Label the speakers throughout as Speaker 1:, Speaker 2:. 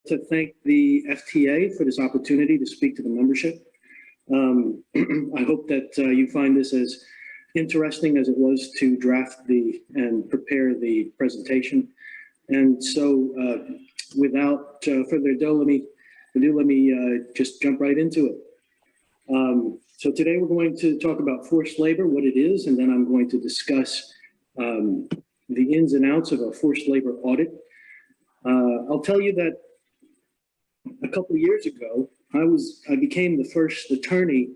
Speaker 1: to thank the FTA for this opportunity to speak to the membership. I hope that you find this as interesting as it was to draft and prepare the presentation. And so without further ado, let me just jump right into it. So today we're going to talk about forced labor, what it is, and then I'm going to discuss the ins and outs of a forced labor audit. I'll tell you that a couple of years ago, I became the first attorney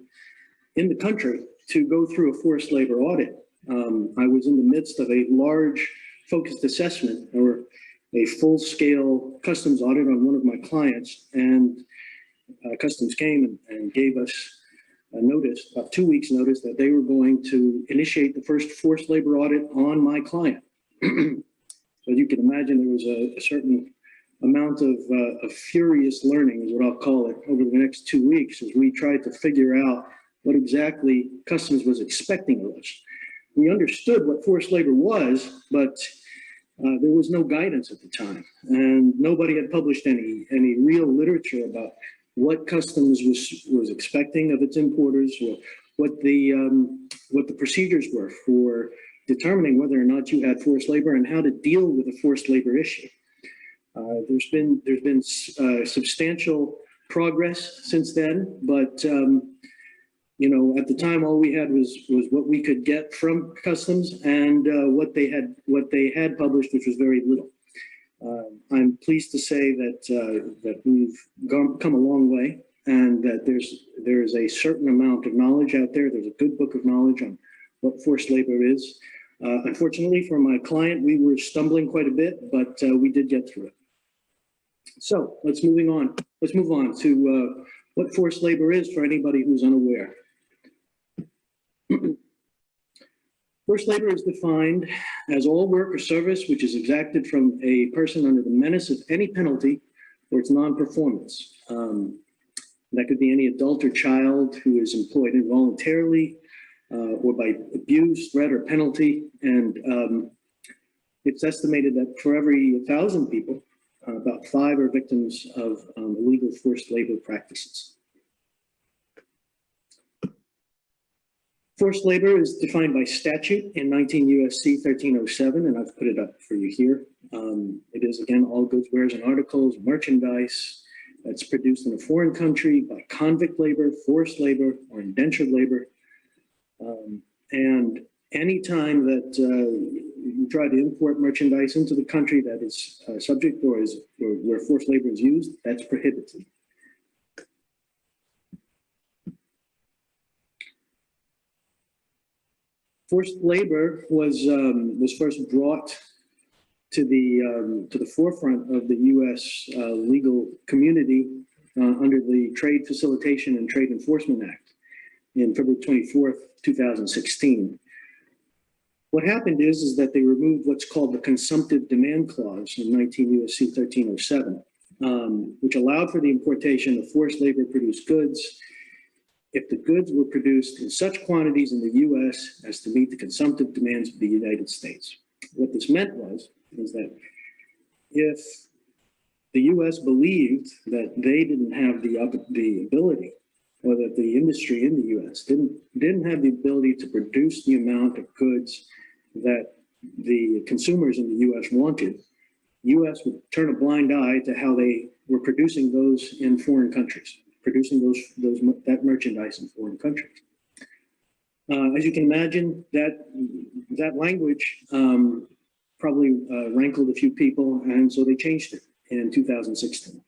Speaker 1: in the country to go through a forced labor audit. I was in the midst of a large focused assessment or a full-scale customs audit on one of my clients, and customs came and gave us a notice, about 2 weeks notice, that they were going to initiate the first forced labor audit on my client. So you can imagine there was a certain amount of furious learning, is what I'll call it, over the next 2 weeks as we tried to figure out what exactly customs was expecting of us. We understood what forced labor was, but there was no guidance at the time, and nobody had published any real literature about what customs was expecting of its importers, or what the procedures were for determining whether or not you had forced labor and how to deal with a forced labor issue. There's been substantial progress since then, but you know, at the time, all we had was what we could get from customs and what they had published, which was very little. I'm pleased to say that we've come a long way, and that there's a certain amount of knowledge out there. There's a good book of knowledge on what forced labor is. Unfortunately, for my client, we were stumbling quite a bit, but we did get through it. So let's move on to what forced labor is for anybody who's unaware. Forced labor is defined as all work or service which is exacted from a person under the menace of any penalty for its non-performance. That could be any adult or child who is employed involuntarily or by abuse, threat, or penalty. And it's estimated that for every 1,000 people, about 5 are victims of illegal forced labor practices. Forced labor is defined by statute in 19 U.S.C. 1307, and I've put it up for you here. It is, again, all goods, wares, and articles, merchandise that's produced in a foreign country by convict labor, forced labor, or indentured labor. And any time that you try to import merchandise into the country that is subject or where forced labor is used, that's prohibited. Forced labor was first brought to the forefront of the U.S. Legal community under the Trade Facilitation and Trade Enforcement Act in February 24th, 2016. What happened is that they removed what's called the consumptive demand clause in 19 U.S.C. 1307, which allowed for the importation of forced labor produced goods if the goods were produced in such quantities in the U.S. as to meet the consumptive demands of the United States. What this meant was that if the U.S. believed that they didn't have the ability, or that the industry in the U.S. didn't have the ability to produce the amount of goods that the consumers in the U.S. wanted, the U.S. would turn a blind eye to how they were producing those in foreign countries, producing that merchandise in foreign countries. As you can imagine, that language probably rankled a few people, and so they changed it in 2016.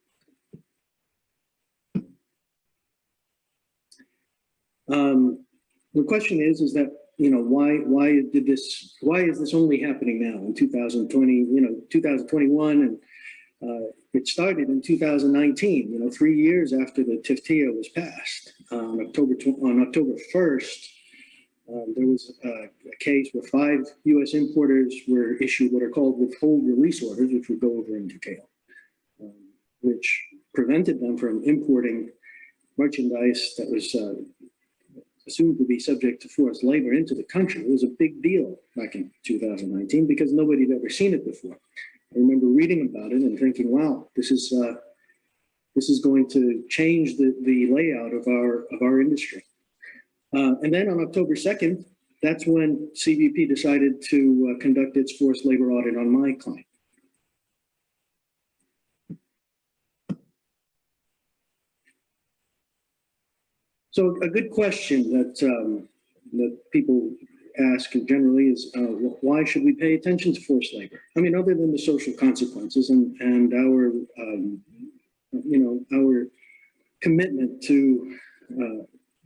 Speaker 1: The question is that, you know, why is this only happening now in 2020, 2021, and it started in 2019, 3 years after the TFTA was passed. On October 1st, there was a case where 5 U.S. importers were issued what are called withhold release orders, which we'll go over in detail, which prevented them from importing merchandise that was assumed to be subject to forced labor into the country. It was a big deal back in 2019 because nobody had ever seen it before. I remember reading about it and thinking, wow, this is This is going to change the layout of our industry. And then on October 2nd, that's when CBP decided to conduct its forced labor audit on my client. So a good question that people ask generally is, why should we pay attention to forced labor? I mean, other than the social consequences and our, our commitment to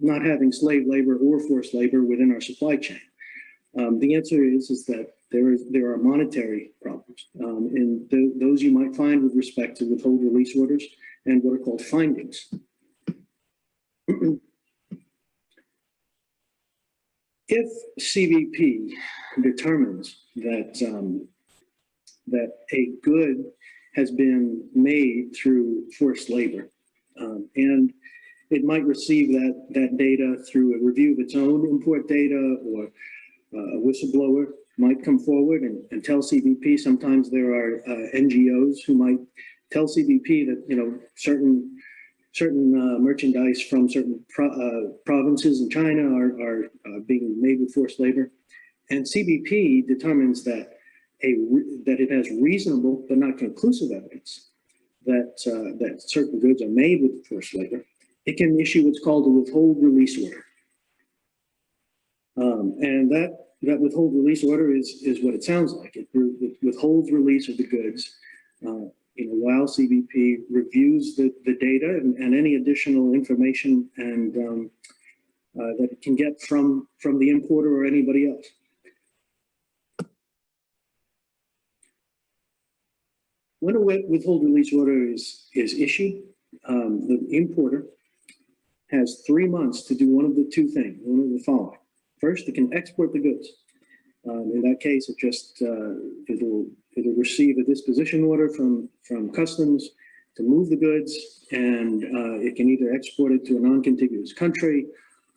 Speaker 1: not having slave labor or forced labor within our supply chain. The answer is that there are monetary problems, and those you might find with respect to withhold release orders and what are called findings. If CBP determines that that a good has been made through forced labor, and it might receive that data through a review of its own import data, or a whistleblower might come forward and tell CBP. Sometimes there are NGOs who might tell CBP that certain merchandise from certain provinces in China are being made with forced labor, and CBP determines that it has reasonable but not conclusive evidence that certain goods are made with forced labor. It can issue what's called a withhold release order, and that withhold release order is what it sounds like. It withholds release of the goods. While CBP reviews the data and any additional information and that it can get from the importer or anybody else. When a withhold release order is issued, the importer has 3 months to do one of the two things, one of the following. First, it can export the goods. In that case, it just it'll receive a disposition order from customs to move the goods, and it can either export it to a non-contiguous country.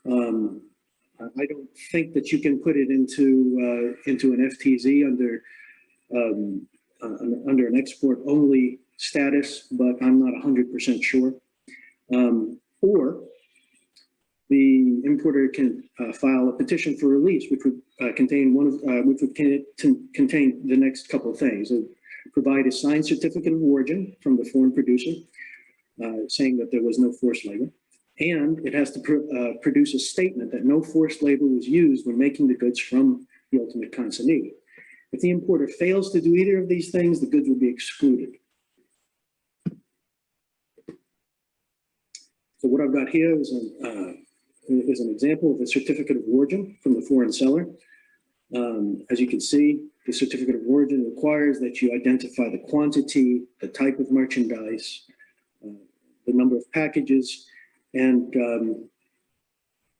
Speaker 1: I don't think that you can put it into an FTZ under an export-only status, but I'm not 100% sure. Or the importer can file a petition for release, which would contain contain the next couple of things. It would provide a signed certificate of origin from the foreign producer, saying that there was no forced labor, and it has to produce a statement that no forced labor was used when making the goods from the ultimate consignee. If the importer fails to do either of these things, the goods will be excluded. So what I've got here is an example of a certificate of origin from the foreign seller. As you can see, the certificate of origin requires that you identify the quantity, the type of merchandise, the number of packages, and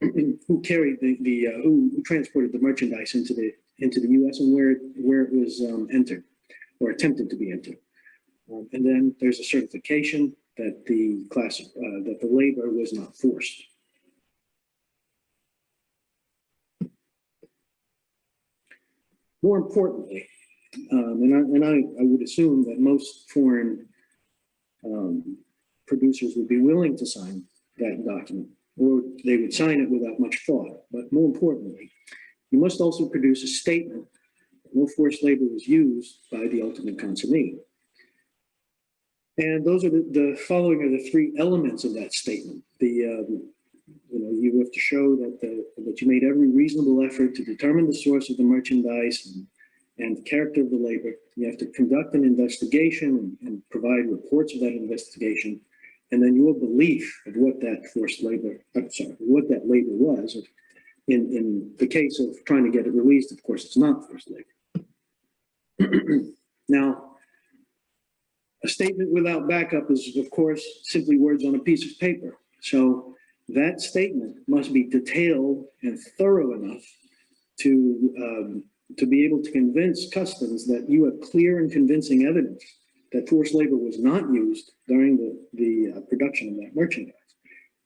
Speaker 1: who carried who transported the merchandise into the U.S. and where it was entered or attempted to be entered. And then there's a certification that that the labor was not forced. More importantly, and I would assume that most foreign producers would be willing to sign that document, or they would sign it without much thought. But more importantly, you must also produce a statement that no forced labor was used by the ultimate consignee. And those are the following are the three elements of that statement. You have to show that you made every reasonable effort to determine the source of the merchandise and the character of the labor. You have to conduct an investigation and provide reports of that investigation, and then your belief of what that what that labor was. In the case of trying to get it released, of course, it's not forced labor. Now, a statement without backup is, of course, simply words on a piece of paper. So that statement must be detailed and thorough enough to be able to convince customs that you have clear and convincing evidence that forced labor was not used during the production of that merchandise.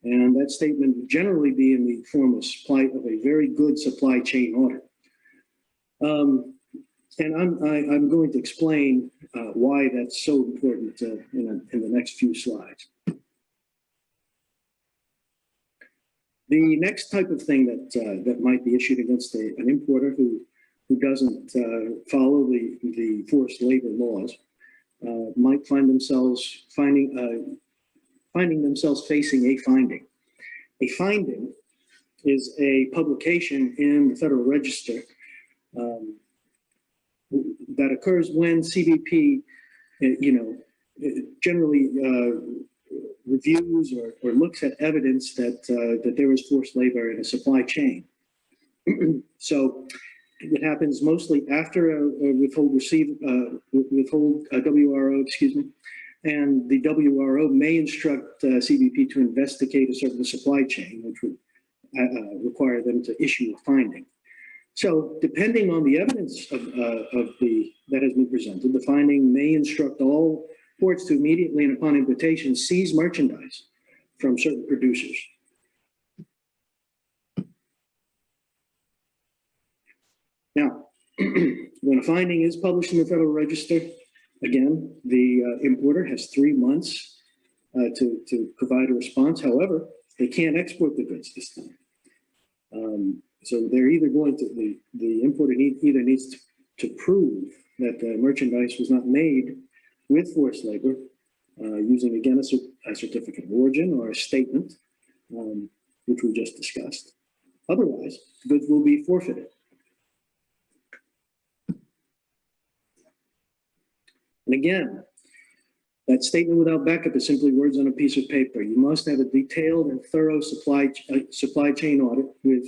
Speaker 1: And that statement would generally be in the form of a very good supply chain audit. And I'm going to explain why that's so important in the next few slides. The next type of thing that might be issued against an importer who doesn't follow the forced labor laws might find themselves finding themselves facing a finding. A finding is a publication in the Federal Register that occurs when CBP, generally reviews or looks at evidence that there was forced labor in a supply chain. So it happens mostly after a withhold WRO, excuse me, and the WRO may instruct CBP to investigate a certain supply chain, which would require them to issue a finding. So depending on the evidence that has been presented, the finding may instruct all ports to immediately and upon invitation seize merchandise from certain producers. Now, when a finding is published in the Federal Register, again, the importer has 3 months to provide a response. However, they can't export the goods this time. So they're either going to, the importer either needs to prove that the merchandise was not made with forced labor, using, again, a certificate of origin or a statement, which we just discussed. Otherwise, the goods will be forfeited. And again, that statement without backup is simply words on a piece of paper. You must have a detailed and thorough supply chain audit with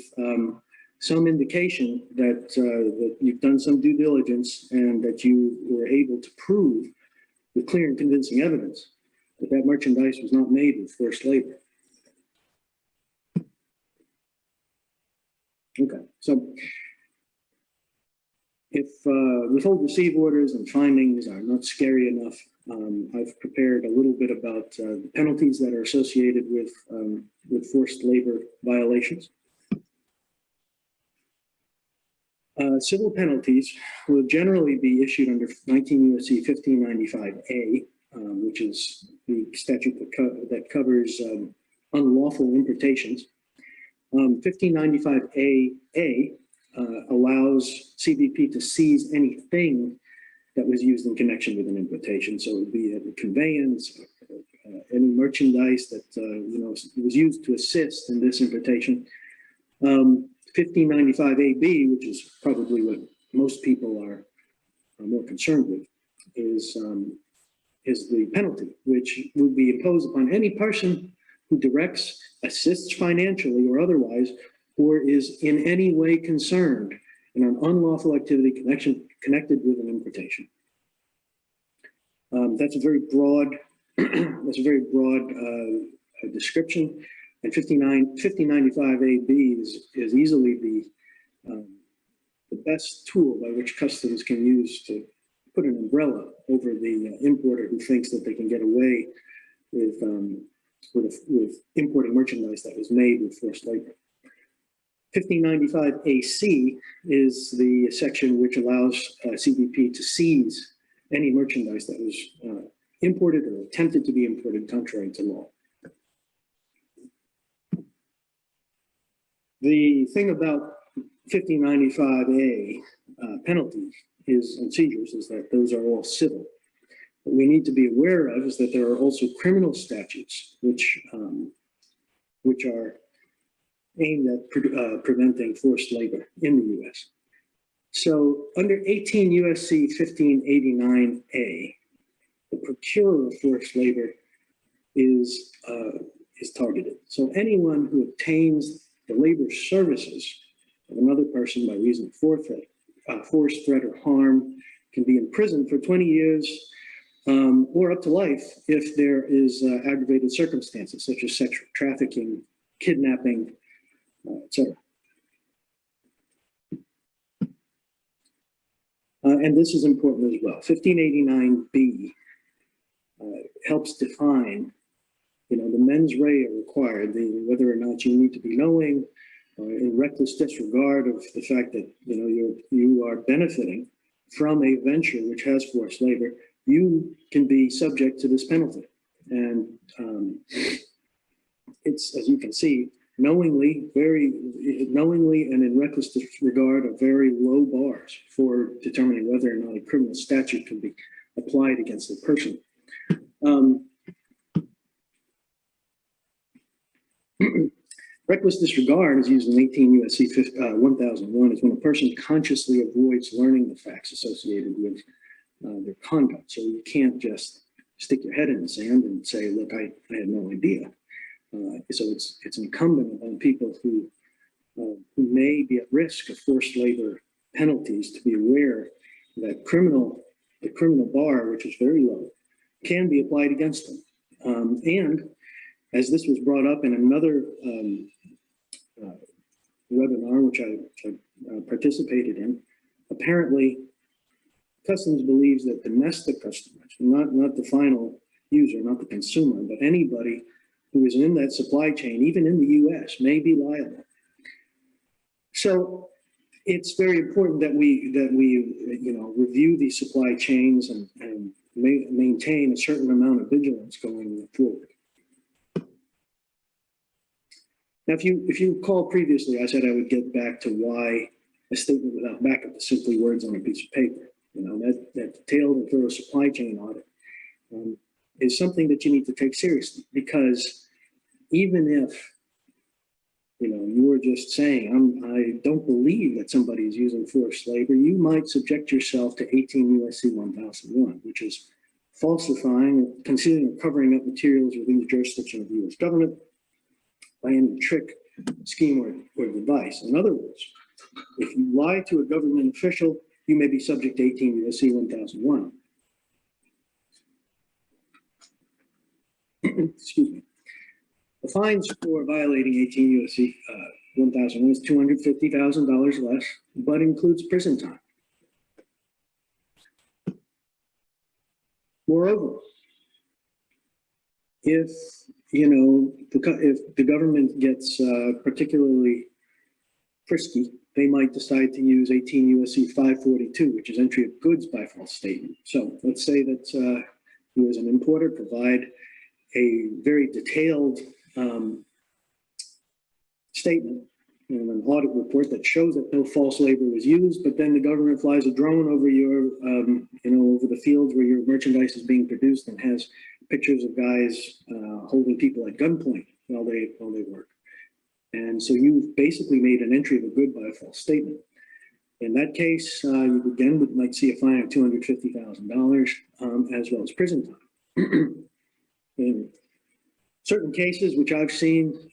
Speaker 1: some indication that, that you've done some due diligence and that you were able to prove with clear and convincing evidence that that merchandise was not made with forced labor. Okay, so if withhold receive orders and findings are not scary enough, I've prepared a little bit about the penalties that are associated with forced labor violations. Civil penalties will generally be issued under 19 U.S.C. 1595A, which is the statute that covers unlawful importations. 1595AA allows CBP to seize anything that was used in connection with an importation. So it would be a conveyance, any merchandise that was used to assist in this importation. 1595AB, which is probably what most people are more concerned with, is the penalty, which would be imposed upon any person who directs, assists financially or otherwise, or is in any way concerned in an unlawful activity connected with an importation. That's a very broad. That's a very broad description. And 1595AB is easily the best tool by which customs can use to put an umbrella over the importer who thinks that they can get away with importing merchandise that was made with forced labor. 1595AC is the section which allows CBP to seize any merchandise that was imported or attempted to be imported contrary to law. The thing about 1595A penalties and seizures is that those are all civil. What we need to be aware of is that there are also criminal statutes which are aimed at preventing forced labor in the U.S. So under 18 U.S.C. 1589A, the procurer of forced labor is targeted. So anyone who obtains the labor services of another person by reason of force, threat, or harm can be imprisoned for 20 years or up to life if there is aggravated circumstances such as sexual trafficking, kidnapping, etc. And this is important as well. 1589B helps define, the mens rea required, whether or not you need to be knowing in reckless disregard of the fact that you are benefiting from a venture which has forced labor, you can be subject to this penalty. And it's, as you can see, knowingly and in reckless disregard of very low bars for determining whether or not a criminal statute can be applied against a person. Reckless disregard is used in 18 U.S.C. 1001 is when a person consciously avoids learning the facts associated with their conduct. So you can't just stick your head in the sand and say, look, I had no idea. So it's incumbent on people who may be at risk of forced labor penalties to be aware that the criminal bar, which is very low, can be applied against them. And as this was brought up in another webinar, which I participated in, apparently Customs believes that domestic customers, not the final user, not the consumer, but anybody who is in that supply chain, even in the US, may be liable. So it's very important that we review these supply chains and maintain a certain amount of vigilance going forward. Now, if you recall previously, I said I would get back to why a statement without backup is simply words on a piece of paper. That detailed and thorough supply chain audit is something that you need to take seriously, because even if you were just saying, I don't believe that somebody is using forced labor, you might subject yourself to 18 U.S.C. 1001, which is falsifying, concealing, or covering up materials within the jurisdiction of the U.S. government by any trick, scheme, or device. In other words, if you lie to a government official, you may be subject to 18 U.S.C. 1001. Excuse me. The fines for violating 18 U.S.C. 1001 is $250,000 less, but includes prison time. Moreover, if the government gets particularly frisky, they might decide to use 18 U.S.C. 542, which is entry of goods by false statement. So let's say that you as an importer provide a very detailed statement and an audit report that shows that no false labor was used, but then the government flies a drone over over the fields where your merchandise is being produced and has pictures of guys holding people at gunpoint while they work. And so you've basically made an entry of a good by a false statement. In that case, you again might see a fine of $250,000 as well as prison time. In certain cases, which I've seen,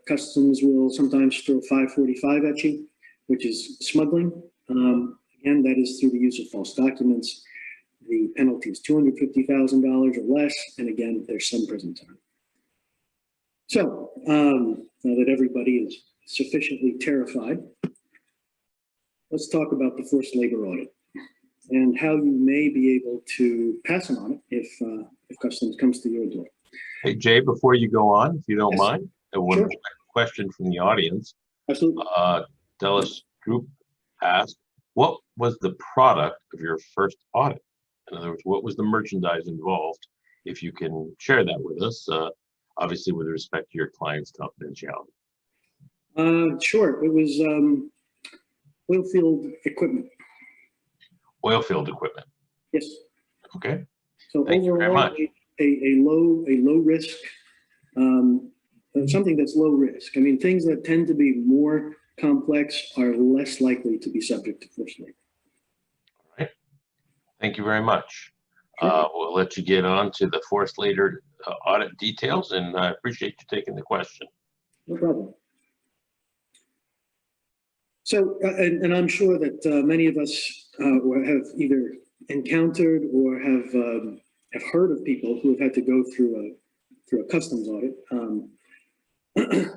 Speaker 1: Customs will sometimes throw 545 at you, which is smuggling. Again, that is through the use of false documents. The penalty is $250,000 or less, and again, there's some prison time. So now that everybody is sufficiently terrified, let's talk about the forced labor audit and how you may be able to pass an audit if Customs comes to your door.
Speaker 2: Hey, Jay, before you go on, if you don't mind, one
Speaker 1: Sure.
Speaker 2: question from the audience.
Speaker 1: Absolutely.
Speaker 2: Dallas Group asked, what was the product of your first audit? In other words, what was the merchandise involved? If you can share that with us, obviously with respect to your client's confidentiality.
Speaker 1: Sure. It was oil field equipment.
Speaker 2: Oil field equipment.
Speaker 1: Yes.
Speaker 2: Okay.
Speaker 1: So
Speaker 2: Thank you very much.
Speaker 1: A low risk, something that's low risk. I mean, things that tend to be more complex are less likely to be subject to forced labor.
Speaker 2: All right. Thank you very much.
Speaker 1: Sure.
Speaker 2: We'll let you get on to the forced labor audit details, and I appreciate you taking the question.
Speaker 1: No problem. So, and I'm sure that many of us have either encountered or have heard of people who have had to go through a customs audit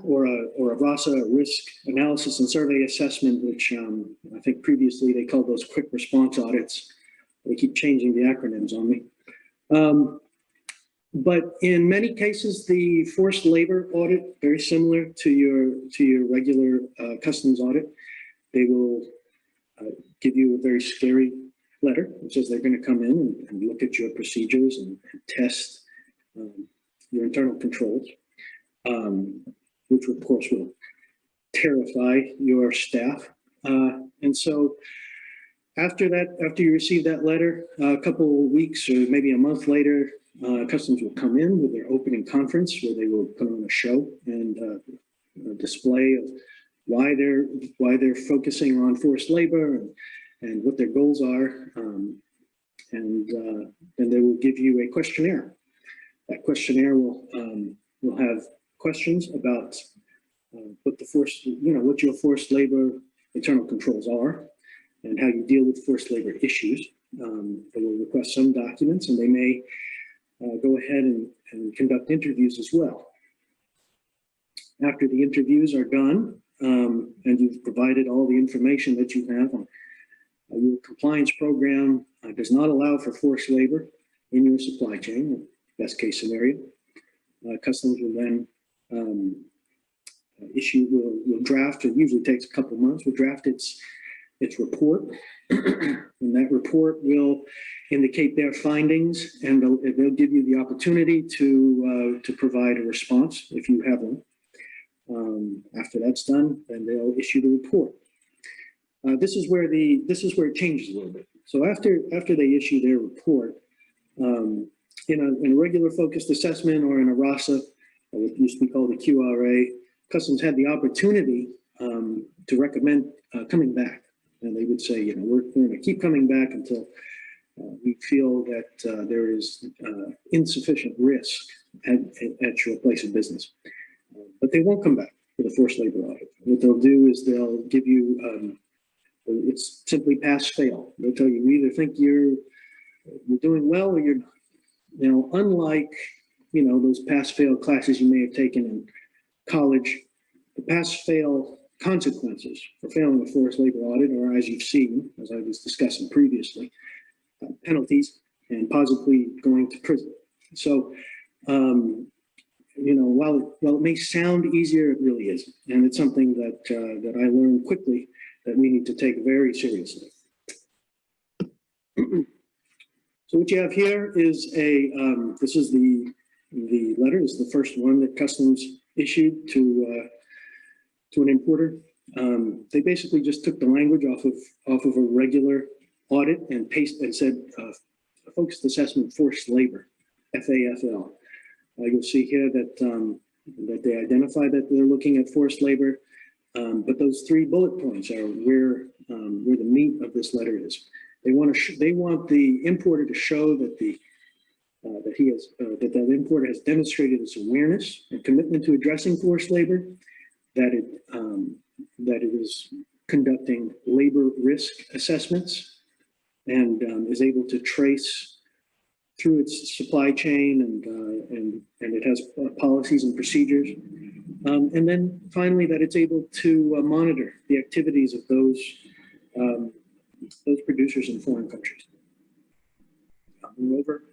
Speaker 1: or a RASA, a risk analysis and survey assessment, which I think previously they called those quick response audits. They keep changing the acronyms on me. But in many cases, the forced labor audit, very similar to your regular customs audit, they will give you a very scary letter that says they're going to come in and look at your procedures and test your internal controls. which of course will terrify your staff. And so after you receive that letter, a couple of weeks or maybe a month later, Customs will come in with their opening conference where they will put on a show and a display of why they're focusing on forced labor and what their goals are. And then they will give you a questionnaire. That questionnaire will have questions about what your forced labor internal controls are and how you deal with forced labor issues. They will request some documents, and they may go ahead and conduct interviews as well. After the interviews are done, and you've provided all the information that you have on your compliance program does not allow for forced labor in your supply chain, best case scenario. Customs will then will draft, it usually takes a couple months, will draft its report. And that report will indicate their findings, and they'll give you the opportunity to provide a response if you have one. After that's done, then they'll issue the report. This is where it changes a little bit. So after they issue their report, in a regular focused assessment or in a RASA, or what used to be called a QRA, Customs had the opportunity to recommend coming back, and they would say, we're going to keep coming back until we feel that there is insufficient risk at your place of business. But they won't come back for the forced labor audit. What they'll do is they'll give you, it's simply pass fail. They'll tell you either think you're doing well or you're not. Unlike, those pass fail classes you may have taken in college, the pass fail consequences for failing a forced labor audit, or as you've seen, as I was discussing previously, penalties and possibly going to prison. So, while it may sound easier, it really isn't. And it's something that I learned quickly that we need to take very seriously. So what you have here is this is the letter. This is the first one that Customs issued to an importer. They basically just took the language off of a regular audit and said focused assessment forced labor, FAFL. You'll see here that they identify that they're looking at forced labor, but those 3 bullet points are where the meat of this letter is. They want the importer to show that that importer has demonstrated his awareness and commitment to addressing forced labor, that it is conducting labor risk assessments, and is able to trace through its supply chain, and it has policies and procedures. And then finally, that it's able to monitor the activities of those producers in foreign countries. Moreover,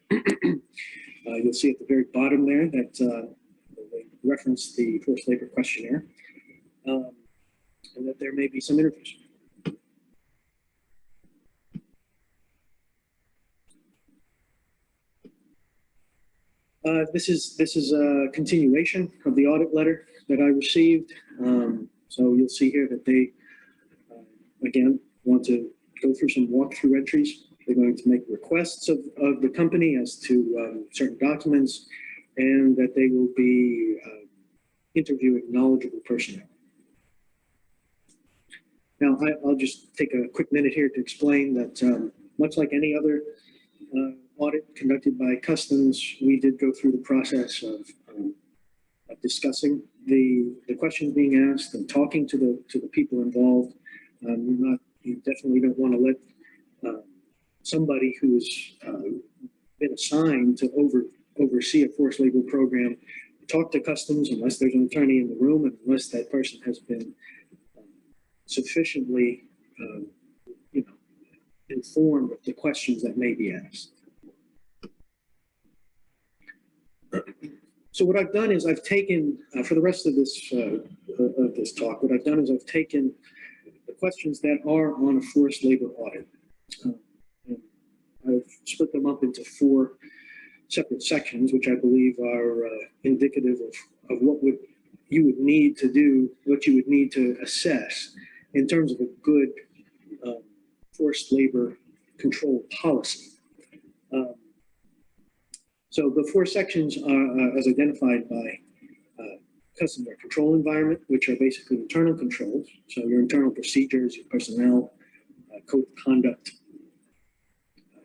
Speaker 1: you'll see at the very bottom there that they reference the forced labor questionnaire, and that there may be some interviews. This is a continuation of the audit letter that I received. So you'll see here that they, again, want to go through some walkthrough entries. They're going to make requests of the company as to certain documents, and that they will be interviewing knowledgeable personnel. Now, I'll just take a quick minute here to explain that much like any other audit conducted by Customs, we did go through the process of discussing the questions being asked and talking to the people involved. You definitely don't want to let somebody who's been assigned to oversee a forced labor program talk to Customs unless there's an attorney in the room, and unless that person has been sufficiently informed of the questions that may be asked. So what I've done is I've taken, for the rest of this talk, what I've done is I've taken the questions that are on a forced labor audit. I've split them up into 4 separate sections, which I believe are indicative of what would you would need to do, what you would need to assess in terms of a good forced labor control policy. So the four sections are as identified by customer control environment, which are basically internal controls. So your internal procedures, your personnel, code of conduct.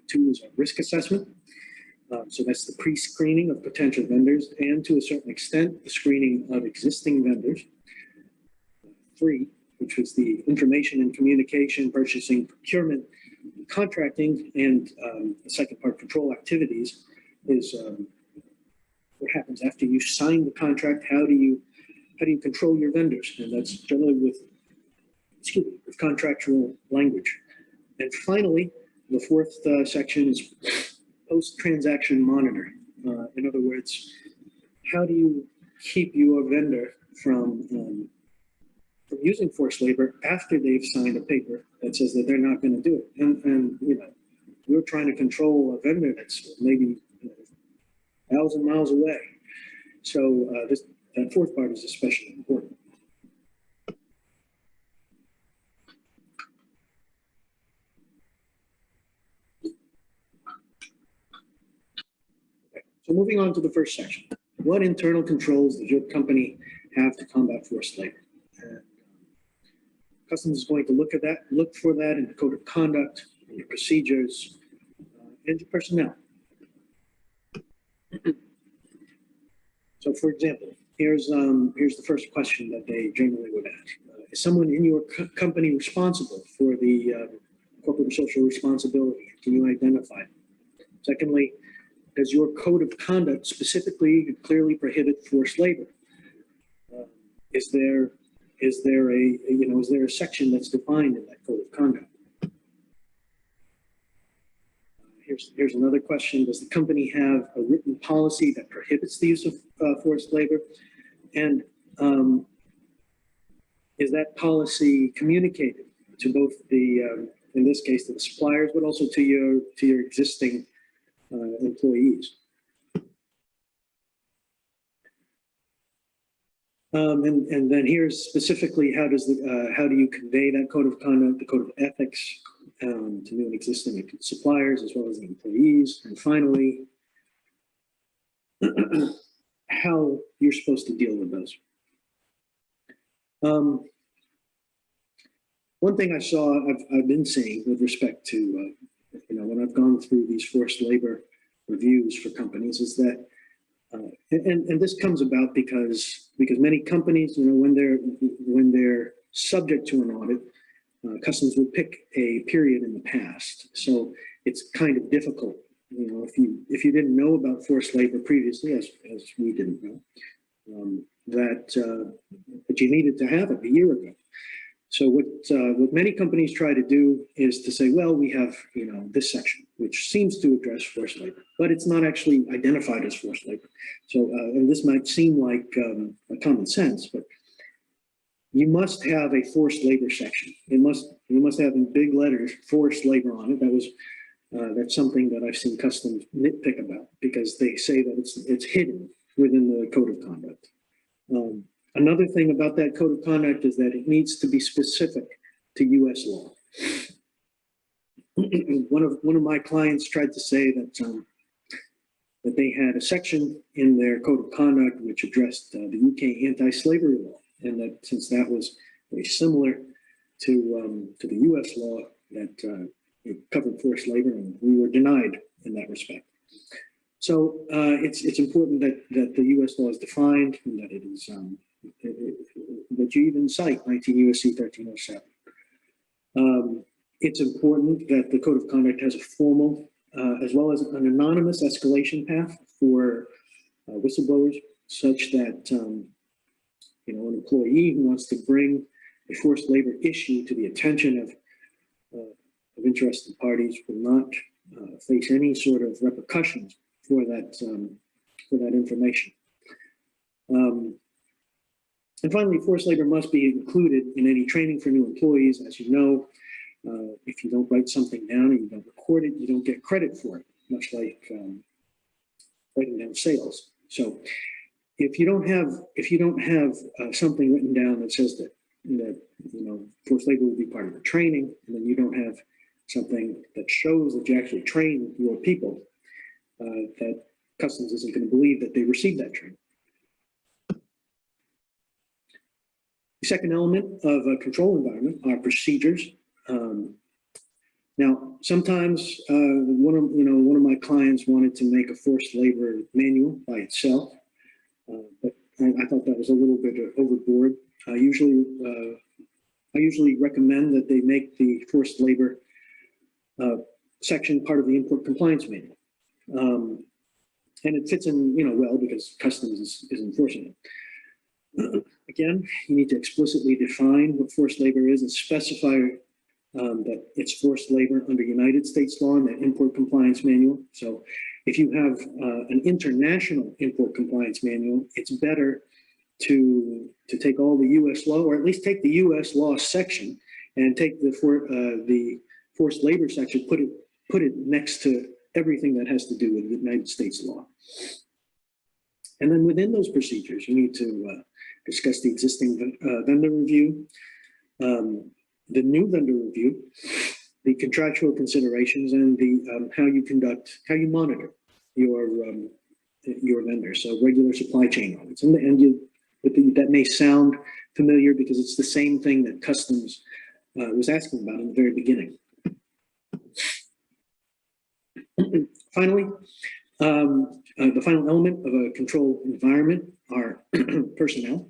Speaker 1: Two is a risk assessment. So that's the pre-screening of potential vendors and to a certain extent, the screening of existing vendors. Three, which was the information and communication, purchasing, procurement, contracting, and the second part, control activities, is what happens after you sign the contract. How do you control your vendors? And that's generally with contractual language. And finally, the fourth section is post-transaction monitoring. In other words, how do you keep your vendor from using forced labor after they've signed a paper that says that they're not going to do it? And you know, you're trying to control a vendor that's maybe 1,000 miles away. So that fourth part is especially important. So moving on to the first section, what internal controls does your company have to combat forced labor? Customs is going to look at that, look for that in the code of conduct, in your procedures, and your personnel. So for example, here's the first question that they generally would ask. Is someone in your company responsible for the corporate social responsibility? Can you identify them? Secondly, does your code of conduct specifically clearly prohibit forced labor? Is there a section that's defined in that code of conduct? Here's another question. Does the company have a written policy that prohibits the use of forced labor? And is that policy communicated to both the, in this case, to the suppliers, but also to your existing employees? And then here's specifically how do you convey that code of conduct, the code of ethics, to new and existing suppliers as well as the employees, and finally, how you're supposed to deal with those. One thing I saw, I've been seeing with respect to, when I've gone through these forced labor reviews for companies is that, and this comes about because many companies, when they're subject to an audit, customs will pick a period in the past. So it's kind of difficult, if you didn't know about forced labor previously, as we didn't know, that you needed to have it a year ago. So what many companies try to do is to say, well, we have this section which seems to address forced labor, but it's not actually identified as forced labor. So and this might seem like a common sense, but you must have a forced labor section. You must have in big letters forced labor on it. That's something that I've seen customs nitpick about because they say that it's hidden within the code of conduct. Another thing about that code of conduct is that it needs to be specific to U.S. law. One of my clients tried to say that they had a section in their code of conduct which addressed the UK anti-slavery law, and that since that was very similar to the U.S. law, that it covered forced labor, and we were denied in that respect. So it's important that the U.S. law is defined and that it is that you even cite 19 U.S.C. 1307. It's important that the code of conduct has a formal as well as an anonymous escalation path for whistleblowers, such that an employee who wants to bring a forced labor issue to the attention of interested parties will not face any sort of repercussions for that information. And finally, forced labor must be included in any training for new employees. As you know, if you don't write something down and you don't record it, you don't get credit for it, much like writing down sales. So if you don't have something written down that says that forced labor will be part of the training, and then you don't have something that shows that you actually train your people, that Customs isn't going to believe that they received that training. The second element of a control environment are procedures. Now, sometimes one of my clients wanted to make a forced labor manual by itself, but I thought that was a little bit overboard. I usually recommend that they make the forced labor section part of the import compliance manual, and it fits in well because Customs is enforcing it. Again, you need to explicitly define what forced labor is and specify that it's forced labor under United States law in that import compliance manual. So if you have an international import compliance manual, it's better to take all the US law, or at least take the US law section and take the forced labor section, put it next to everything that has to do with United States law. And then within those procedures, you need to discuss the existing vendor review, the new vendor review, the contractual considerations, and the how you monitor your vendors. So regular supply chain audits, that may sound familiar because it's the same thing that Customs was asking about in the very beginning. Finally, the final element of a control environment are personnel.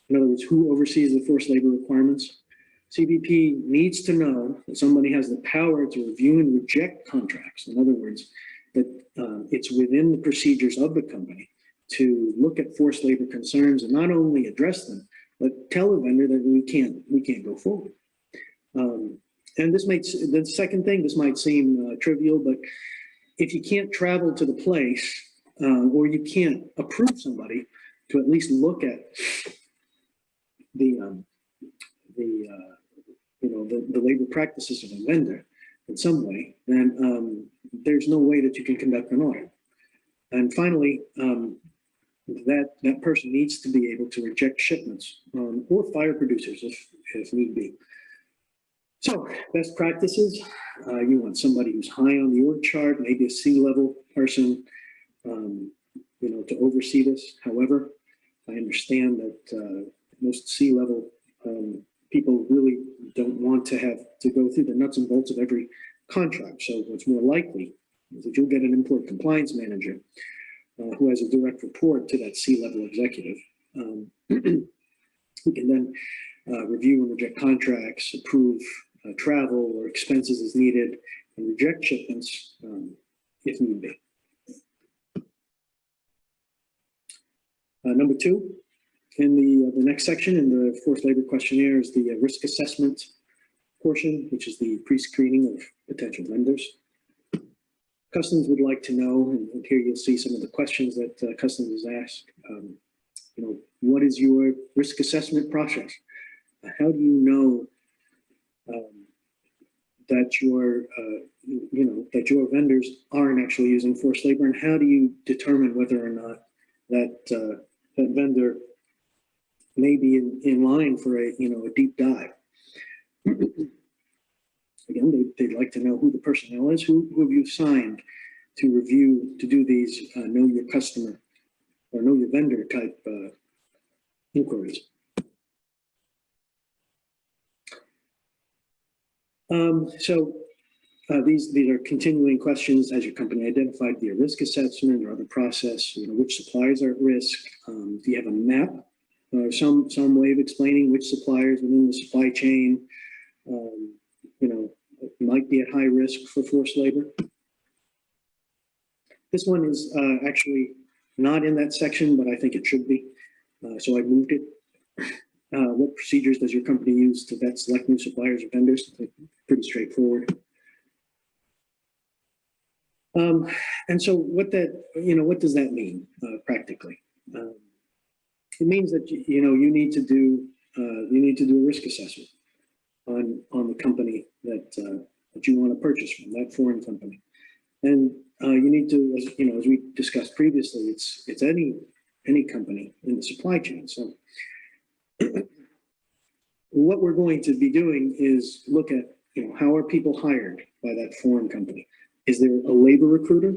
Speaker 1: In other words, who oversees the forced labor requirements. CBP needs to know that somebody has the power to review and reject contracts. In other words, that it's within the procedures of the company to look at forced labor concerns and not only address them, but tell a vendor that we can't go forward. And the second thing, this might seem trivial, but if you can't travel to the place or you can't approve somebody to at least look at the labor practices of a vendor in some way, then there's no way that you can conduct an audit. And finally, that person needs to be able to reject shipments or fire producers if need be. So best practices, you want somebody who's high on the org chart, maybe a C-level person, to oversee this. However, I understand that most C-level people really don't want to have to go through the nuts and bolts of every contract. So what's more likely is that you'll get an import compliance manager who has a direct report to that C-level executive, who can then review and reject contracts, approve travel or expenses as needed, and reject shipments if need be. Number two, in the next section in the forced labor questionnaire is the risk assessment portion, which is the pre-screening of potential vendors. Customs would like to know, and here you'll see some of the questions that Customs has asked. What is your risk assessment process? How do you know that your vendors aren't actually using forced labor, and how do you determine whether or not that vendor may be in line for a deep dive? Again, they'd like to know who the personnel is, who have you assigned to review, to do these know your customer or know your vendor type inquiries. These are continuing questions. As your company identified via risk assessment or other process, which suppliers are at risk? Do you have a map or some way of explaining which suppliers within the supply chain might be at high risk for forced labor? This one is actually not in that section, but I think it should be. So I moved it. What procedures does your company use to vet select new suppliers or vendors? Pretty straightforward. And so what does that mean practically? It means that you need to do a risk assessment on the company that you want to purchase from, that foreign company, and you need to, as we discussed previously, it's any company in the supply chain. So what we're going to be doing is look at, how are people hired by that foreign company? Is there a labor recruiter,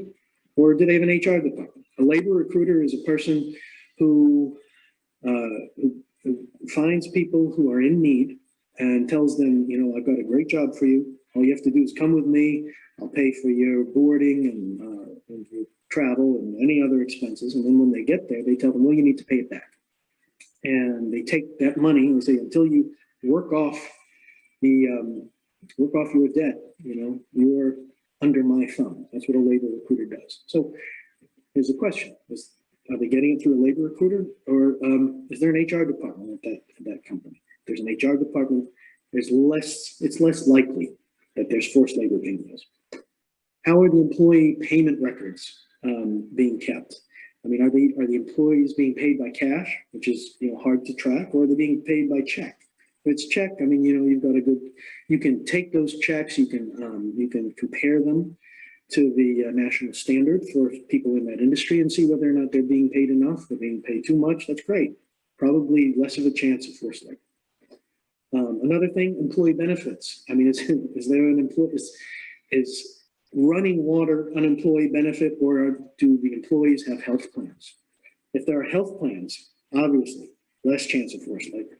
Speaker 1: or do they have an HR department? A labor recruiter is a person who finds people who are in need and tells them, I've got a great job for you. All you have to do is come with me. I'll pay for your boarding and your travel and any other expenses. And then when they get there, they tell them, well, you need to pay it back. And they take that money and say, until you work off your debt, you're under my thumb. That's what a labor recruiter does. So here's the question: are they getting it through a labor recruiter, or is there an HR department at that company? If there's an HR department, it's less likely that there's forced labor being used. How are the employee payment records being kept? I mean, are the employees being paid by cash, which is hard to track, or are they being paid by check? If it's check, I mean, you've got you can take those checks, you can compare them to the national standard for people in that industry and see whether or not they're being paid enough. They're being paid too much. That's great. Probably less of a chance of forced labor. Another thing, employee benefits. I mean, is there an employee? Is running water an employee benefit, or do the employees have health plans? If there are health plans, obviously less chance of forced labor.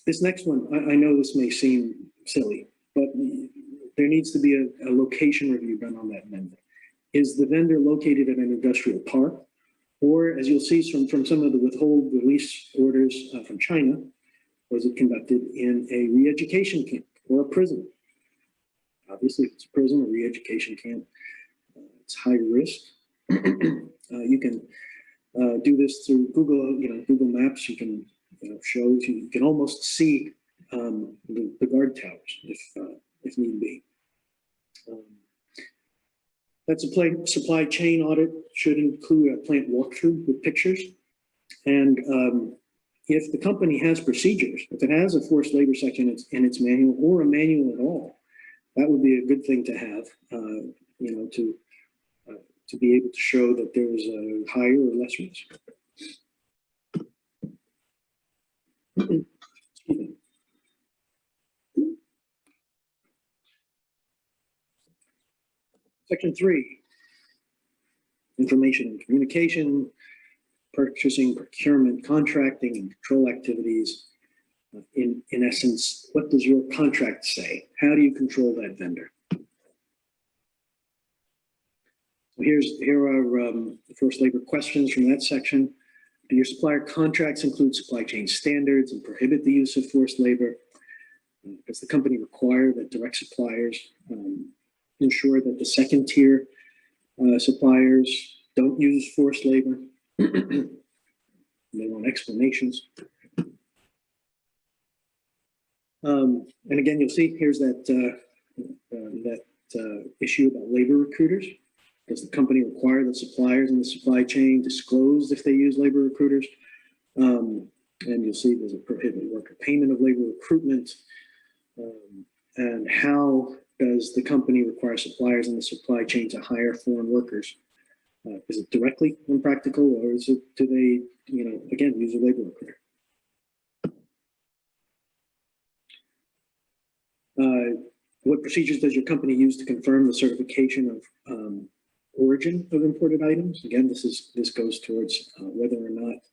Speaker 1: This next one, I know this may seem silly, but there needs to be a location review done on that vendor. Is the vendor located at an industrial park? Or, as you'll see from some of the withhold release orders from China, was it conducted in a re-education camp or a prison? Obviously, if it's a prison or re-education camp, it's high risk. You can do this through Google, Google Maps. You can shows you can almost see the guard towers if need be. That's a supply chain audit. Should include a plant walkthrough with pictures. And if the company has procedures, if it has a forced labor section in its manual or a manual at all, that would be a good thing to have, to be able to show that there was a higher or less risk. Section 3, information and communication, purchasing, procurement, contracting, and control activities. In essence, what does your contract say? How do you control that vendor? Here are the forced labor questions from that section. Do your supplier contracts include supply chain standards and prohibit the use of forced labor? Does the company require that direct suppliers ensure that the second tier suppliers don't use forced labor? They want explanations. And again, you'll see here's that issue about labor recruiters. Does the company require that suppliers in the supply chain disclose if they use labor recruiters? And you'll see there's a prohibit worker payment of labor recruitment. And how does the company require suppliers in the supply chain to hire foreign workers? Is it directly when practical, or do they, again, use a labor recruiter? What procedures does your company use to confirm the certification of origin of imported items? Again, this goes towards whether or not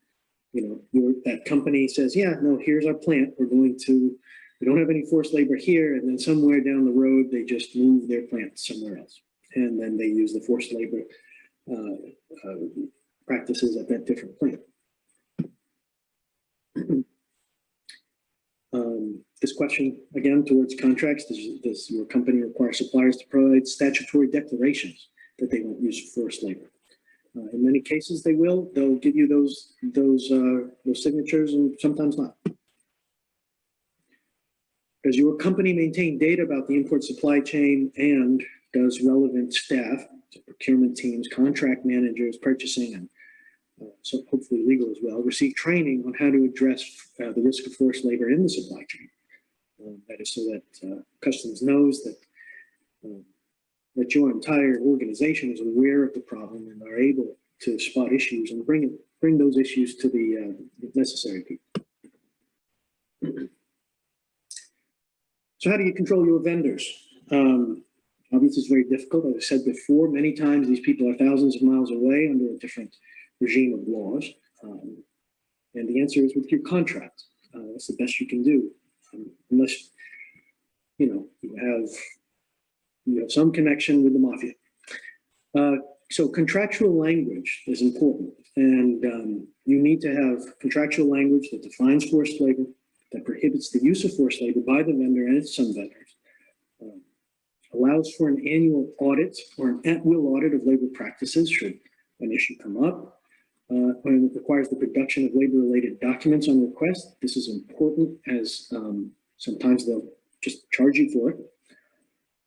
Speaker 1: that company says, yeah, no, here's our plant. We don't have any forced labor here, and then somewhere down the road they just move their plant somewhere else, and then they use the forced labor practices at that different plant. This question, again, towards contracts, does your company require suppliers to provide statutory declarations that they won't use forced labor? In many cases, they will. They'll give you those signatures, and sometimes not. Does your company maintain data about the import supply chain, and does relevant staff, so procurement teams, contract managers, purchasing, and so hopefully legal as well, receive training on how to address the risk of forced labor in the supply chain? That is so that customs knows that your entire organization is aware of the problem and are able to spot issues and bring those issues to the necessary people. So how do you control your vendors? Obviously, it's very difficult. As I said before, many times these people are thousands of miles away under a different regime of laws. And the answer is with your contract. That's the best you can do, unless you have some connection with the mafia. So contractual language is important, and you need to have contractual language that defines forced labor, that prohibits the use of forced labor by the vendor and its subvendors, allows for an annual audit or an at-will audit of labor practices should an issue come up, and it requires the production of labor-related documents on request. This is important as sometimes they'll just charge you for it,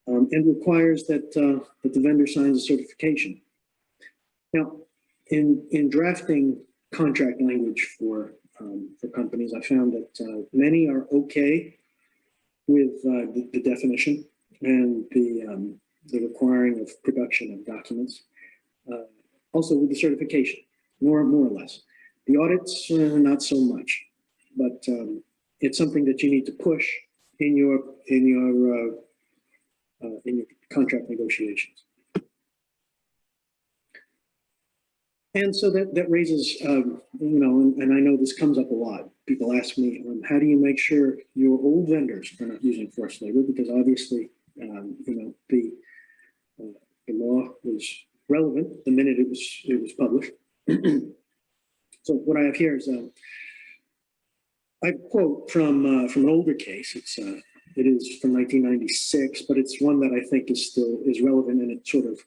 Speaker 1: and requires that the vendor signs a certification. Now, in drafting contract language for companies, I found that many are okay with the definition and the requiring of production of documents. Also with the certification, more or less. The audits, not so much, but it's something that you need to push in your contract negotiations. And so that raises, and I know this comes up a lot. People ask me, how do you make sure your old vendors are not using forced labor? Because obviously, the law was relevant the minute it was published. So what I have here is I quote from an older case. It is from 1996, but it's one that I think is relevant, and it sort of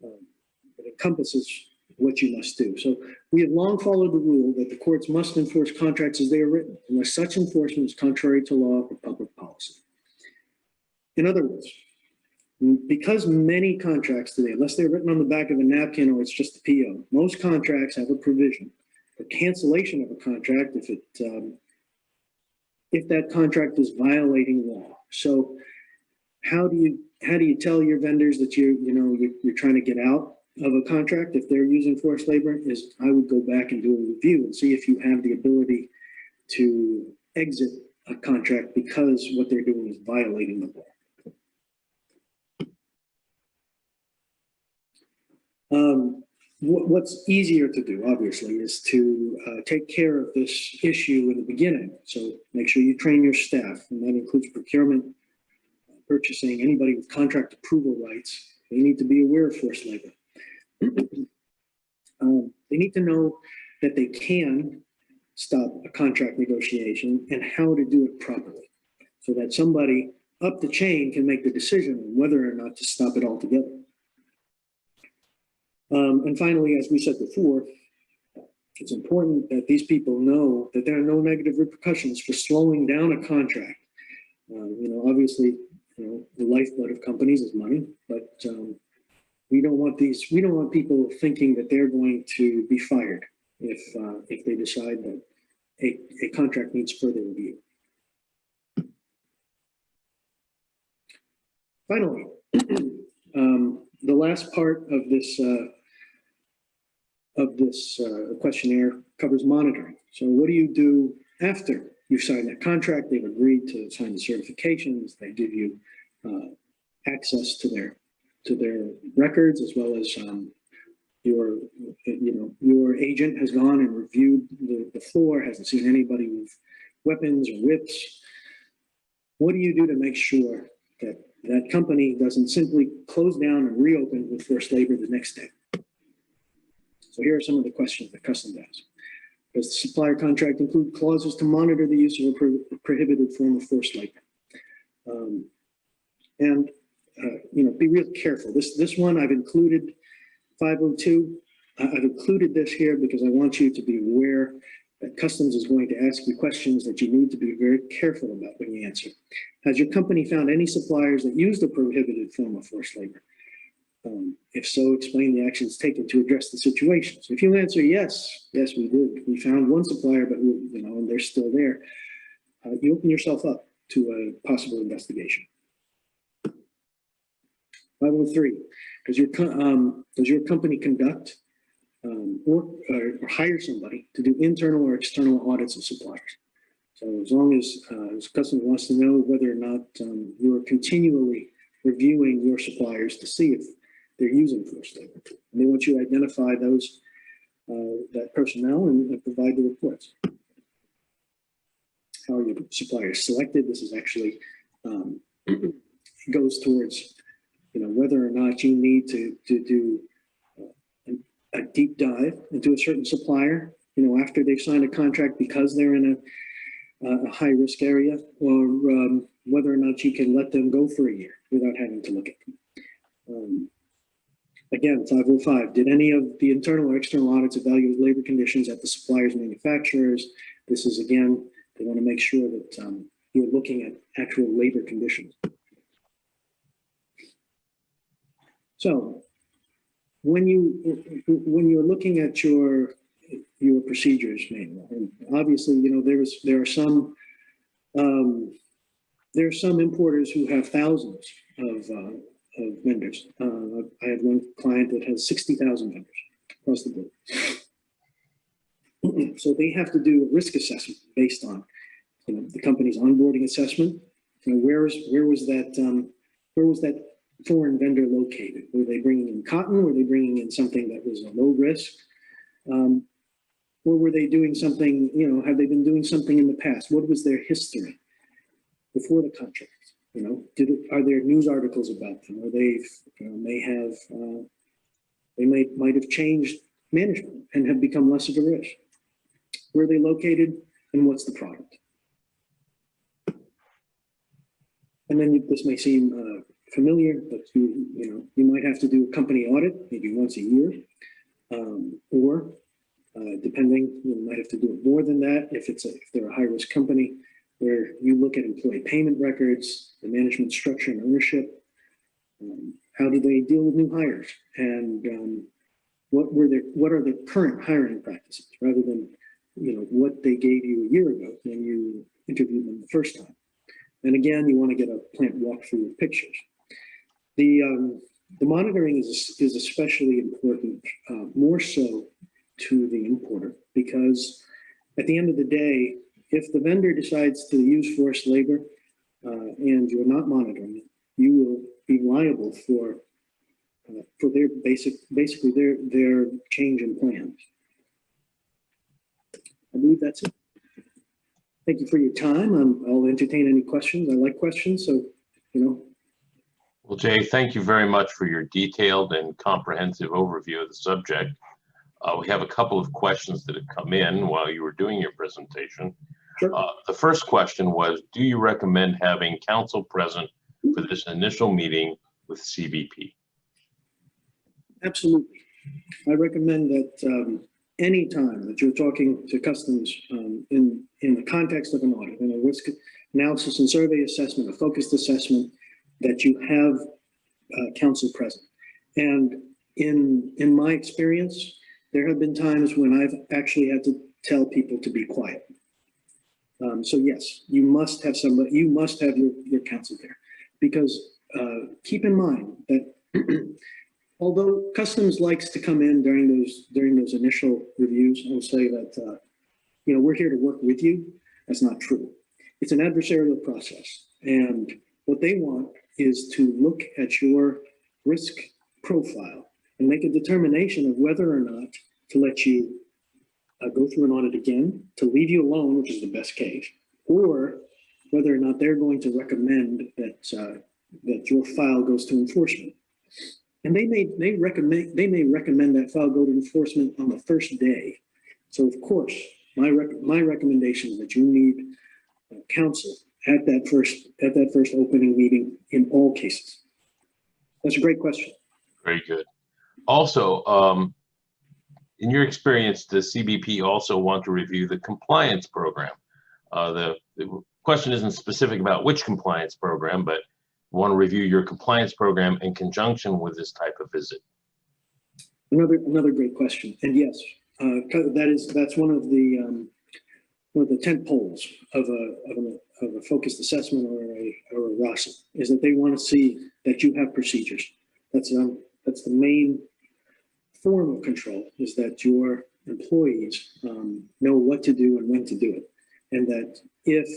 Speaker 1: it encompasses what you must do. So we have long followed the rule that the courts must enforce contracts as they are written, unless such enforcement is contrary to law or public policy. In other words, because many contracts today, unless they're written on the back of a napkin or it's just a PO, most contracts have a provision for cancellation of a contract if that contract is violating law. So how do you tell your vendors that you're trying to get out of a contract if they're using forced labor? Is I would go back and do a review and see if you have the ability to exit a contract because what they're doing is violating the law. What's easier to do, obviously, is to take care of this issue in the beginning. So make sure you train your staff, and that includes procurement, purchasing, anybody with contract approval rights. They need to be aware of forced labor. They need to know that they can stop a contract negotiation and how to do it properly, so that somebody up the chain can make the decision on whether or not to stop it altogether. And finally, as we said before, it's important that these people know that there are no negative repercussions for slowing down a contract. Obviously, the lifeblood of companies is money, but we don't want people thinking that they're going to be fired if they decide that a contract needs further review. Finally, the last part of this questionnaire covers monitoring. So what do you do after you've signed that contract? They've agreed to sign the certifications. They give you access to their records, as well as your agent has gone and reviewed the floor, hasn't seen anybody with weapons or whips. What do you do to make sure that that company doesn't simply close down and reopen with forced labor the next day? So here are some of the questions that Customs asks. Does the supplier contract include clauses to monitor the use of a prohibited form of forced labor? Be real careful. This one I've included 502. I've included this here because I want you to be aware that Customs is going to ask you questions that you need to be very careful about when you answer. Has your company found any suppliers that used a prohibited form of forced labor? If so, explain the actions taken to address the situation. So if you answer yes, we did. We found one supplier, but and they're still there. You open yourself up to a possible investigation. 503. Does your company conduct or hire somebody to do internal or external audits of suppliers. So as long as the customer wants to know whether or not you're continually reviewing your suppliers to see if they're using forced labor. And they want you to identify those, that personnel and provide the reports. How are your suppliers selected? This is actually goes towards, whether or not you need to do a deep dive into a certain supplier, after they've signed a contract because they're in a high risk area, or whether or not you can let them go for a year without having to look at them. Again, 505, did any of the internal or external audits evaluate labor conditions at the suppliers' manufacturers? This is, again, they want to make sure that you're looking at actual labor conditions. So when you're looking at your procedures manual, and obviously, there are some importers who have thousands of vendors. I have one client that has 60,000 vendors across the board. So they have to do a risk assessment based on, the company's onboarding assessment. Where was that foreign vendor located? Were they bringing in cotton? Were they bringing in something that was a low risk? Or were they doing something, have they been doing something in the past? What was their history before the contract? Are there news articles about them? Or they might have changed management and have become less of a risk. Where are they located and what's the product? And then this may seem familiar, but you might have to do a company audit maybe once a year, or depending, you might have to do it more than that if they're a high risk company, where you look at employee payment records, the management structure and ownership. How do they deal with new hires, and what are their current hiring practices, rather than what they gave you a year ago when you interviewed them the first time. And again, you want to get a plant walkthrough with pictures. The monitoring is especially important, more so to the importer, because at the end of the day, if the vendor decides to use forced labor and you're not monitoring it, you will be liable for their basically their change in plans. I believe that's it. Thank you for your time. I'll entertain any questions. I like questions, so
Speaker 2: Well, Jay, thank you very much for your detailed and comprehensive overview of the subject. We have a couple of questions that have come in while you were doing your presentation.
Speaker 1: Sure.
Speaker 2: The first question was, do you recommend having counsel present for this initial meeting with CBP?
Speaker 1: Absolutely. I recommend that any time that you're talking to customs in the context of an audit, in a risk analysis and survey assessment, a focused assessment, that you have counsel present. And in my experience, there have been times when I've actually had to tell people to be quiet. So yes, you must have somebody, you must have your counsel there, because keep in mind that although customs likes to come in during those initial reviews and say that we're here to work with you, that's not true. It's an adversarial process, and what they want is to look at your risk profile and make a determination of whether or not to let you go through an audit again, to leave you alone, which is the best case, or whether or not they're going to recommend that your file goes to enforcement. And they may recommend that file go to enforcement on the first day. So of course, my recommendation is that you need counsel at that first opening meeting in all cases. That's a great question.
Speaker 2: Very good. Also, in your experience, does CBP also want to review the compliance program? The question isn't specific about which compliance program, but want to review your compliance program in conjunction with this type of visit.
Speaker 1: Another great question, and yes, that's one of the tent poles of a focused assessment or a RASA, is that they want to see that you have procedures. That's the main form of control is that your employees know what to do and when to do it. And that if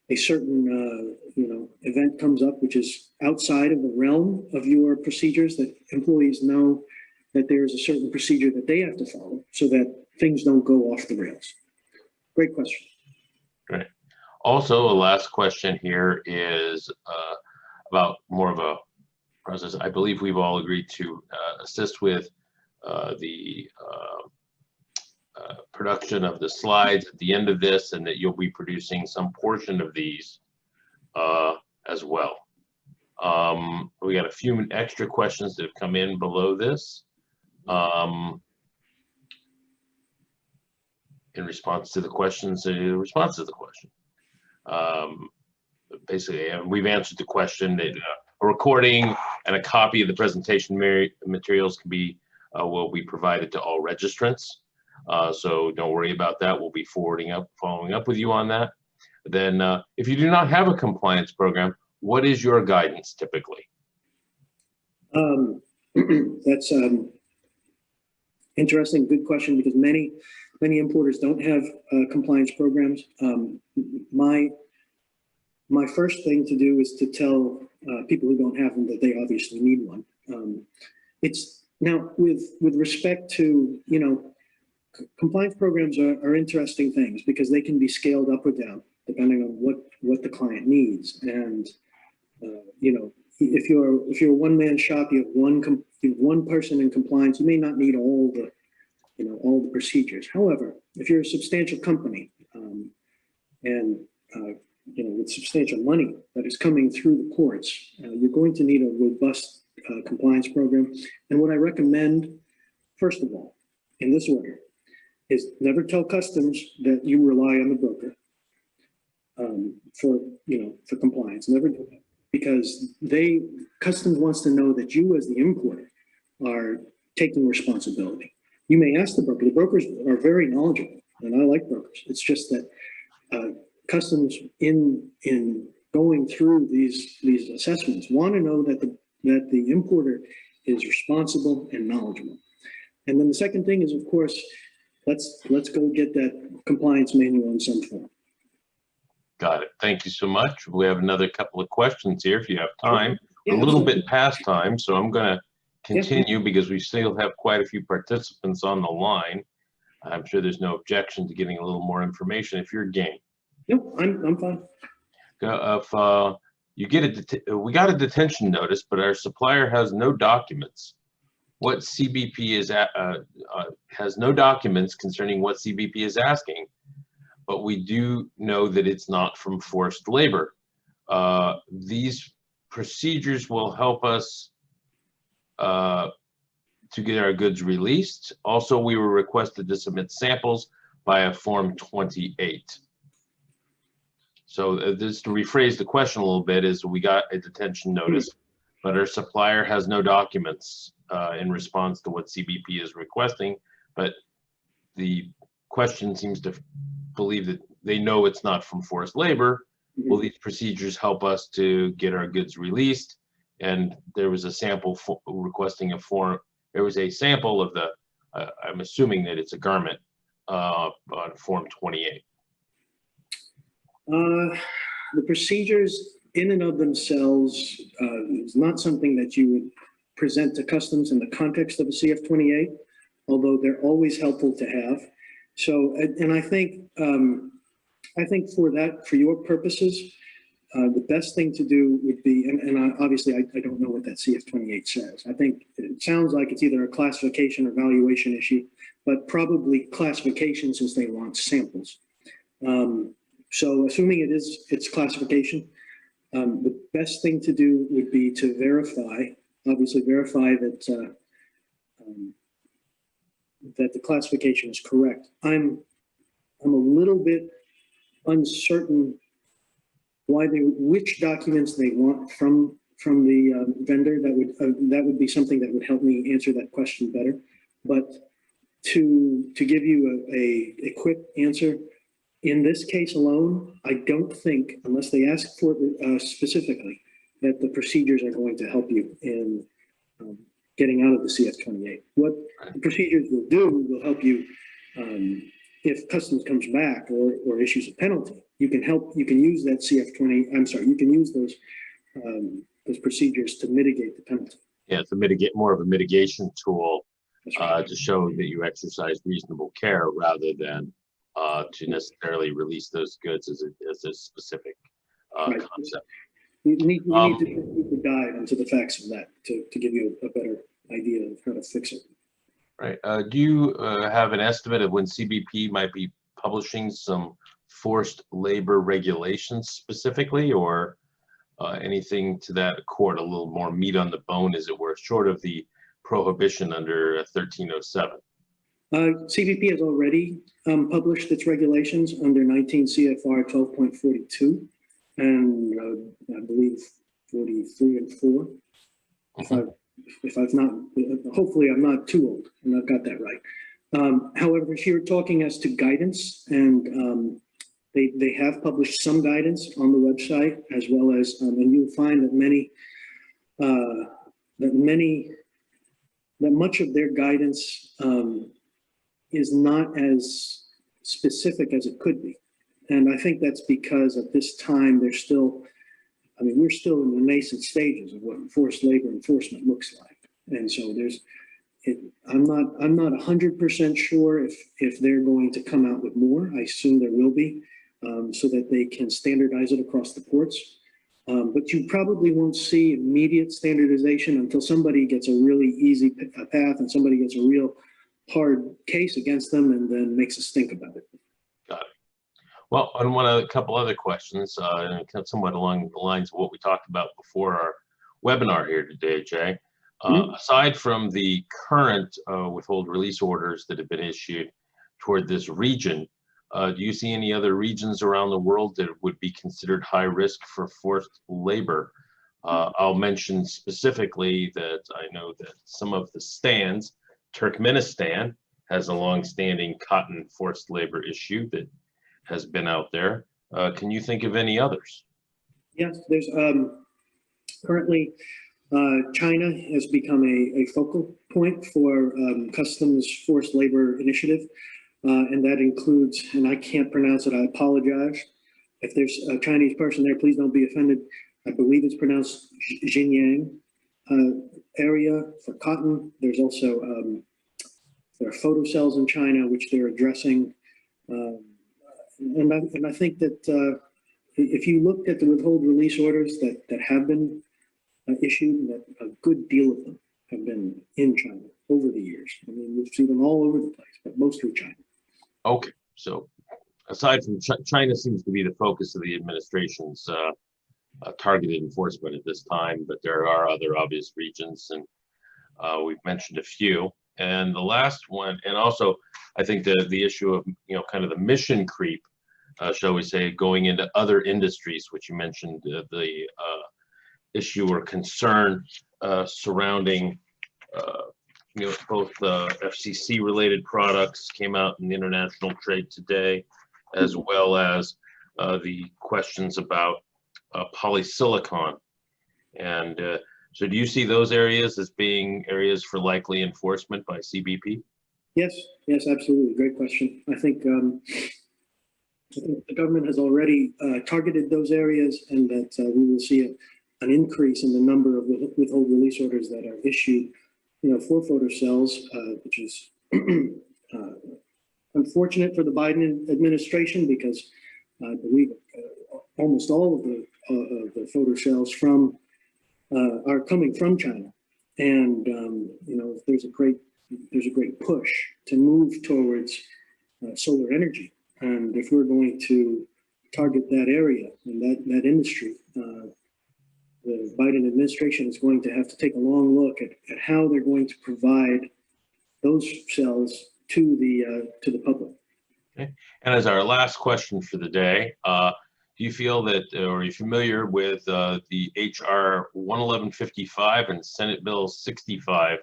Speaker 1: a certain event comes up which is outside of the realm of your procedures, that employees know that there's a certain procedure that they have to follow so that things don't go off the rails. Great question.
Speaker 2: Great. Also, a last question here is about more of a process. I believe we've all agreed to assist with the production of the slides at the end of this, and that you'll be producing some portion of these as well. We got a few extra questions that have come in below this in response to the questions, in response to the question. Basically, we've answered the question that a recording and a copy of the presentation materials can be will be provided to all registrants. So don't worry about that. We'll be following up with you on that. Then if you do not have a compliance program, what is your guidance typically?
Speaker 1: That's interesting, good question, because many importers don't have compliance programs. My first thing to do is to tell people who don't have them that they obviously need one. It's now with respect to, compliance programs are interesting things because they can be scaled up or down depending on what the client needs. And if you're a one-man shop, you have one person in compliance, you may not need all the procedures. However, if you're a substantial company with substantial money that is coming through the courts, you're going to need a robust compliance program. And what I recommend, first of all, in this order, is never tell customs that you rely on the broker for compliance. Never do that, because customs wants to know that you as the importer are taking responsibility. You may ask the broker. The brokers are very knowledgeable, and I like brokers. It's just that customs in going through these assessments want to know that the importer is responsible and knowledgeable. And then the second thing is, of course, let's go get that compliance manual in some form. Got it.
Speaker 2: Thank you so much. We have another couple of questions here if you have time.
Speaker 1: Yeah,
Speaker 2: a little bit past time, so I'm going to continue because we still have quite a few participants on the line. I'm sure there's no objection to getting a little more information if you're game.
Speaker 1: No, I'm fine.
Speaker 2: If you get we got a detention notice, but our supplier has no documents. What CBP is has no documents concerning what CBP is asking, but we do know that it's not from forced labor. These procedures will help us to get our goods released. Also, we were requested to submit samples via Form 28. So just to rephrase the question a little bit is we got a detention notice, but our supplier has no documents in response to what CBP is requesting. But the question seems to believe that they know it's not from forced labor. Will these procedures help us to get our goods released? And there was a sample requesting a form. There was a sample of the, I'm assuming that it's a garment on Form 28.
Speaker 1: The procedures in and of themselves is not something that you would present to customs in the context of a CF-28, although they're always helpful to have. So, and I think for your purposes, the best thing to do would be, and obviously I don't know what that CF-28 says. I think it sounds like it's either a classification or valuation issue, but probably classification since they want samples. So assuming it's classification, the best thing to do would be to verify that that the classification is correct. I'm a little bit uncertain which documents they want from the vendor. That would be something that would help me answer that question better. But to give you a quick answer, in this case alone, I don't think, unless they ask for it specifically, that the procedures are going to help you in getting out of the CF-28. What the procedures will do will help you, if customs comes back or issues a penalty, you can use that CF-20, I'm sorry, you can use those procedures to mitigate the penalty.
Speaker 2: Yeah, to mitigate, more of a mitigation tool
Speaker 1: That's right.
Speaker 2: to show that you exercise reasonable care rather than to necessarily release those goods as a specific
Speaker 1: Right.
Speaker 2: concept.
Speaker 1: We need to do a deeper dive into the facts of that to give you a better idea of how to fix it.
Speaker 2: Right. Do you have an estimate of when CBP might be publishing some forced labor regulations specifically, or anything to that accord, a little more meat on the bone, as it were, short of the prohibition under 1307?
Speaker 1: CBP has already published its regulations under 19 CFR 12.42 and I believe 43 and 4. If I've not, hopefully I'm not too old and I've got that right. However, here talking as to guidance, and they have published some guidance on the website, as well as, and you'll find that much of their guidance is not as specific as it could be. And I think that's because at this time, we're still in the nascent stages of what forced labor enforcement looks like. And so I'm not 100% sure if they're going to come out with more. I assume there will be, so that they can standardize it across the ports. But you probably won't see immediate standardization until somebody gets a really easy path and somebody gets a real hard case against them and then makes us think about it.
Speaker 2: Got it. Well, and a couple other questions, somewhat along the lines of what we talked about before our webinar here today, Jay. Aside from the current withhold release orders that have been issued toward this region, do you see any other regions around the world that would be considered high risk for forced labor? I'll mention specifically that I know that some of the stands, Turkmenistan has a long-standing cotton forced labor issue that has been out there. Can you think of any others?
Speaker 1: Yes, there's currently China has become a focal point for customs forced labor initiative. And that includes, and I can't pronounce it, I apologize. If there's a Chinese person there, please don't be offended. I believe it's pronounced Xinjiang area for cotton. There's also, there are photo cells in China, which they're addressing. And I think that if you looked at the withhold release orders that have been issued, that a good deal of them have been in China over the years. I mean, we've seen them all over the place, but mostly China.
Speaker 2: Okay, so aside from China seems to be the focus of the administration's targeted enforcement at this time, but there are other obvious regions, and we've mentioned a few. And the last one, and also I think the issue of, kind of the mission creep, shall we say, going into other industries, which you mentioned, the issue or concern surrounding both FCC related products came out in the international trade today, as well as the questions about polysilicon. And so do you see those areas as being areas for likely enforcement by CBP?
Speaker 1: Yes, absolutely. Great question. I think the government has already targeted those areas, and that we will see an increase in the number of withhold release orders that are issued, for photocells, which is unfortunate for the Biden administration, because I believe almost all of the photocells are coming from China, and there's a great push to move towards solar energy, and if we're going to target that area and that industry, the Biden administration is going to have to take a long look at how they're going to provide those cells to the public.
Speaker 2: Okay. And as our last question for the day, do you feel that, or are you familiar with the HR 11155 and Senate Bill 65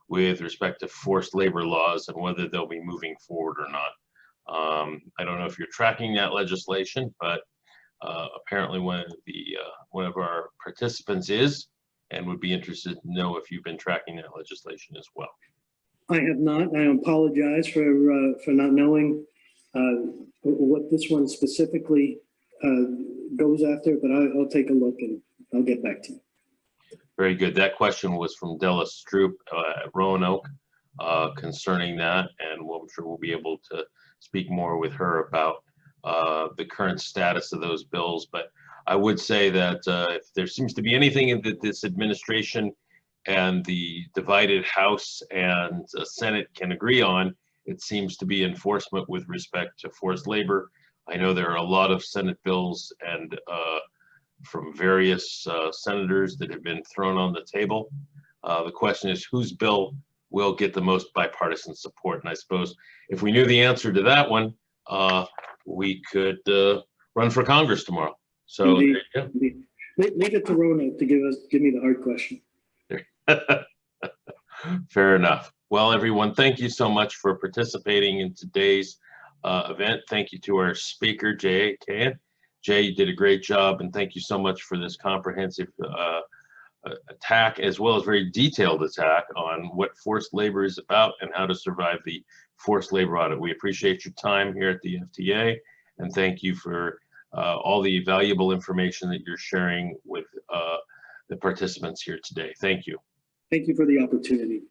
Speaker 2: with respect to forced labor laws and whether they'll be moving forward or not? I don't know if you're tracking that legislation, but apparently one of our participants is, and would be interested to know if you've been tracking that legislation as well.
Speaker 1: I have not. I apologize for not knowing what this one specifically goes after, but I'll take a look and I'll get back to you.
Speaker 2: Very good. That question was from Della Stroop at Roanoke concerning that, and I'm sure we'll be able to speak more with her about the current status of those bills. But I would say that if there seems to be anything that this administration and the divided House and Senate can agree on, it seems to be enforcement with respect to forced labor. I know there are a lot of Senate bills and from various senators that have been thrown on the table. The question is whose bill will get the most bipartisan support? And I suppose if we knew the answer to that one, we could run for Congress tomorrow. So
Speaker 1: Indeed.
Speaker 2: there you
Speaker 1: Leave it to Roanoke to give me the hard question.
Speaker 2: go. Fair enough. Well, everyone, thank you so much for participating in today's event. Thank you to our speaker, Jay Kayan. Jay, you did a great job, and thank you so much for this comprehensive attack, as well as very detailed attack on what forced labor is about and how to survive the forced labor audit. We appreciate your time here at the FTA, and thank you for all the valuable information that you're sharing with the participants here today. Thank you.
Speaker 1: Thank you for the opportunity.